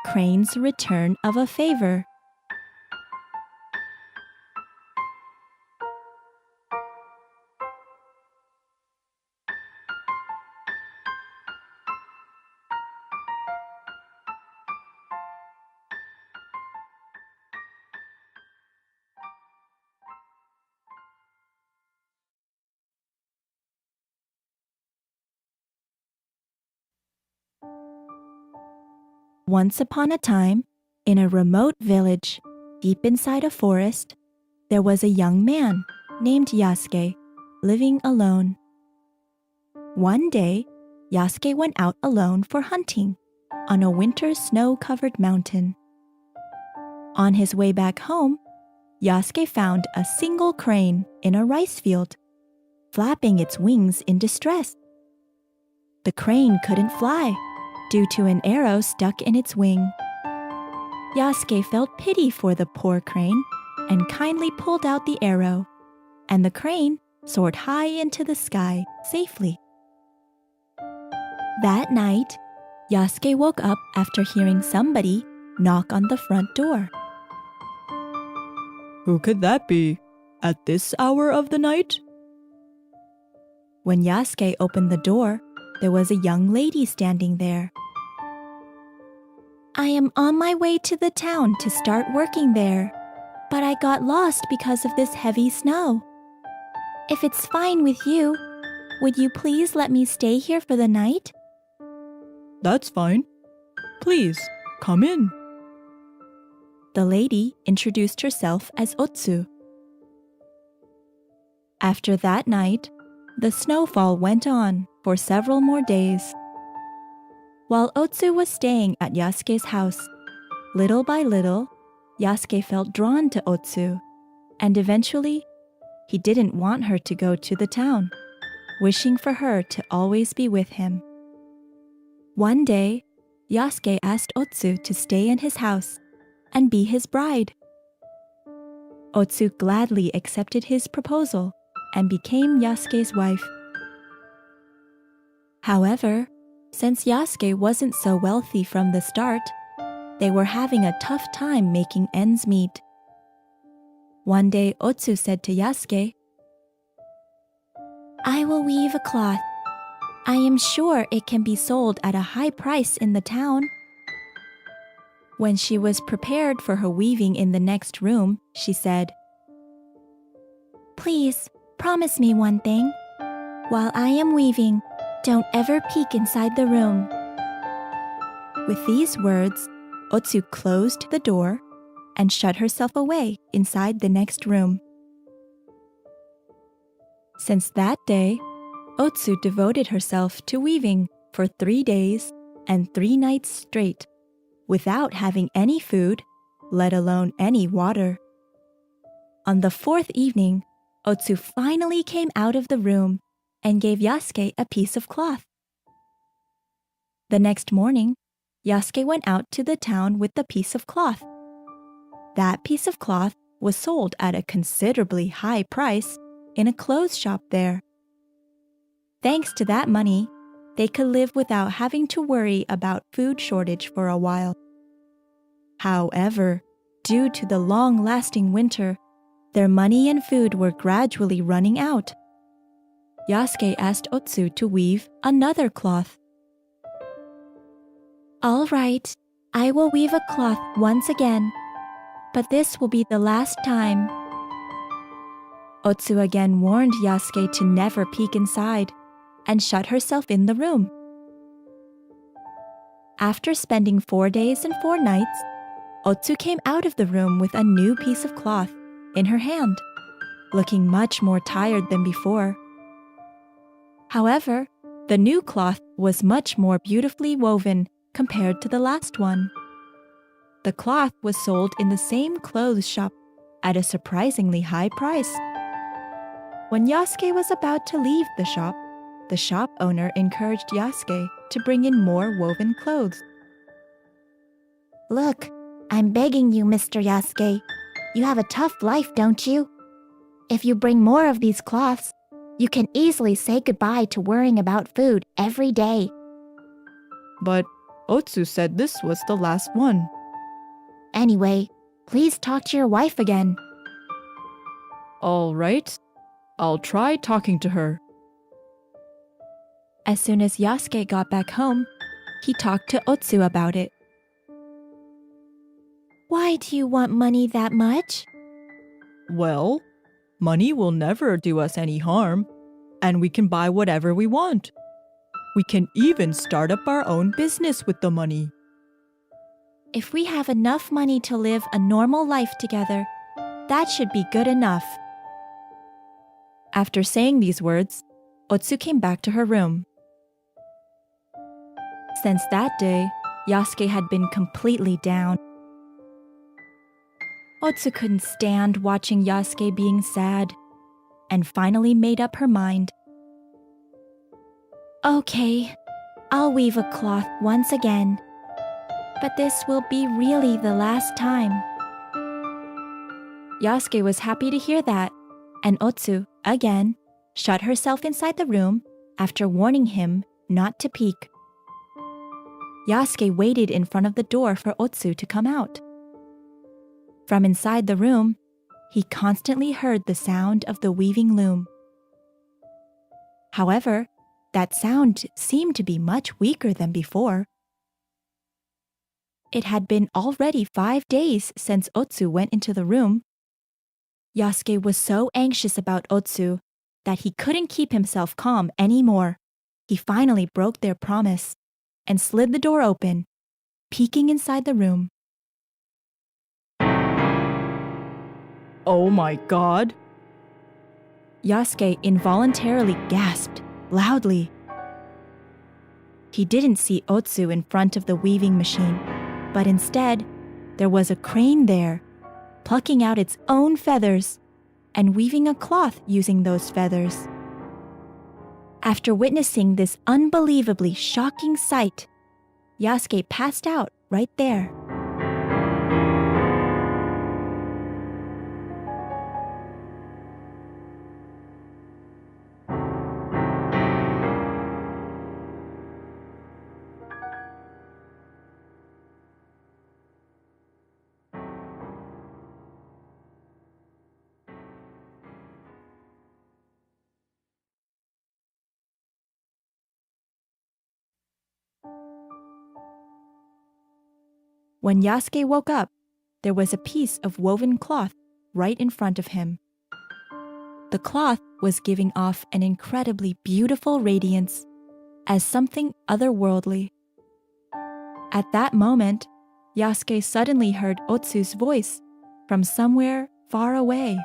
crane's return of a favor. Once upon a time, in a remote village, deep inside a forest, there was a young man named Yasuke, living alone. One day, Yasuke went out alone for hunting on a winter snow-covered mountain. On his way back home, Yasuke found a single crane in a rice field, flapping its wings in distress. The crane couldn't fly due to an arrow stuck in its wing. Yasuke felt pity for the poor crane and kindly pulled out the arrow, and the crane soared high into the sky safely. That night, Yasuke woke up after hearing somebody knock on the front door. Who could that be? At this hour of the night? When Yasuke opened the door, there was a young lady standing there. I am on my way to the town to start working there, but I got lost because of this heavy snow. If it's fine with you, would you please let me stay here for the night? That's fine. Please, come in. The lady introduced herself as Otsu. After that night, the snowfall went on for several more days. While Otsu was staying at Yasuke's house, little by little, Yasuke felt drawn to Otsu, and eventually, he didn't want her to go to the town, wishing for her to always be with him. One day, Yasuke asked Otsu to stay in his house and be his bride. Otsu gladly accepted his proposal and became Yasuke's wife. However, since Yasuke wasn't so wealthy from the start, they were having a tough time making ends meet. One day, Otsu said to Yasuke, I will weave a cloth. I am sure it can be sold at a high price in the town. When she was prepared for her weaving in the next room, she said, Please, promise me one thing. While I am weaving, don't ever peek inside the room. With these words, Otsu closed the door and shut herself away inside the next room. Since that day, Otsu devoted herself to weaving for 3 days and 3 nights straight, without having any food, let alone any water. On the 4th evening, Otsu finally came out of the room and gave Yasuke a piece of cloth. The next morning, Yasuke went out to the town with the piece of cloth. That piece of cloth was sold at a considerably high price in a clothes shop there. Thanks to that money, they could live without having to worry about food shortage for a while. However, due to the long-lasting winter, their money and food were gradually running out. Yasuke asked Otsu to weave another cloth. All right, I will weave a cloth once again, but this will be the last time. Otsu again warned Yasuke to never peek inside and shut herself in the room. After spending 4 days and 4 nights, Otsu came out of the room with a new piece of cloth in her hand, looking much more tired than before. However, the new cloth was much more beautifully woven compared to the last one. The cloth was sold in the same clothes shop at a surprisingly high price. When Yasuke was about to leave the shop owner encouraged Yasuke to bring in more woven clothes. Look, I'm begging you, Mr. Yasuke. You have a tough life, don't you? If you bring more of these cloths, you can easily say goodbye to worrying about food every day. But Otsu said this was the last one. Anyway, please talk to your wife again. All right, I'll try talking to her. As soon as Yasuke got back home, he talked to Otsu about it. Why do you want money that much? Well, money will never do us any harm, and we can buy whatever we want. We can even start up our own business with the money. If we have enough money to live a normal life together, that should be good enough. After saying these words, Otsu came back to her room. Since that day, Yasuke had been completely down. Otsu couldn't stand watching Yasuke being sad, and finally made up her mind. Okay, I'll weave a cloth once again, but this will be really the last time. Yasuke was happy to hear that, and Otsu, again, shut herself inside the room after warning him not to peek. Yasuke waited in front of the door for Otsu to come out. From inside the room, he constantly heard the sound of the weaving loom. However, that sound seemed to be much weaker than before. It had been already 5 days since Otsu went into the room. Yasuke was so anxious about Otsu that he couldn't keep himself calm anymore. He finally broke their promise and slid the door open, peeking inside the room. Oh my God! Yasuke involuntarily gasped loudly. He didn't see Otsu in front of the weaving machine, but instead, there was a crane there, plucking out its own feathers and weaving a cloth using those feathers. After witnessing this unbelievably shocking sight, Yasuke passed out right there. When Yasuke woke up, there was a piece of woven cloth right in front of him. The cloth was giving off an incredibly beautiful radiance as something otherworldly. At that moment, Yasuke suddenly heard Otsu's voice from somewhere far away.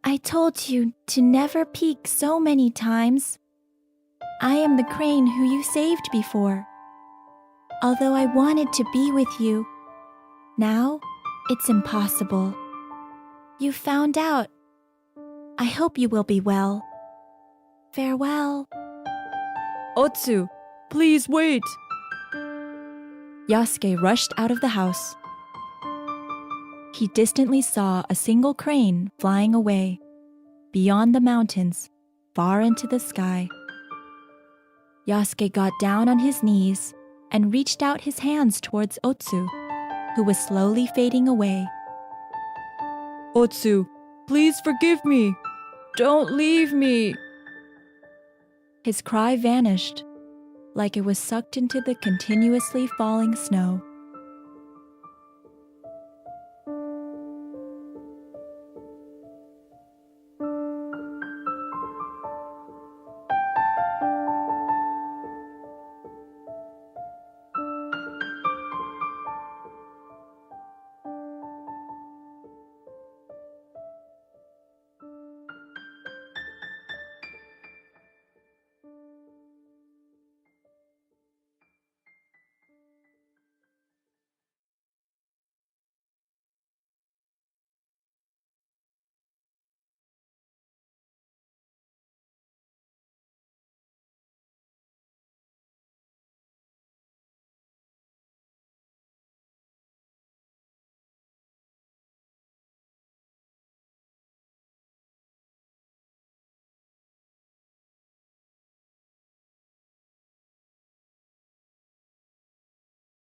I told you to never peek so many times. I am the crane who you saved before. Although I wanted to be with you, now it's impossible. You found out. I hope you will be well. Farewell. Otsu, please wait! Yasuke rushed out of the house. He distantly saw a single crane flying away, beyond the mountains, far into the sky. Yasuke got down on his knees and reached out his hands towards Otsu, who was slowly fading away. Otsu, please forgive me! Don't leave me! His cry vanished, like it was sucked into the continuously falling snow.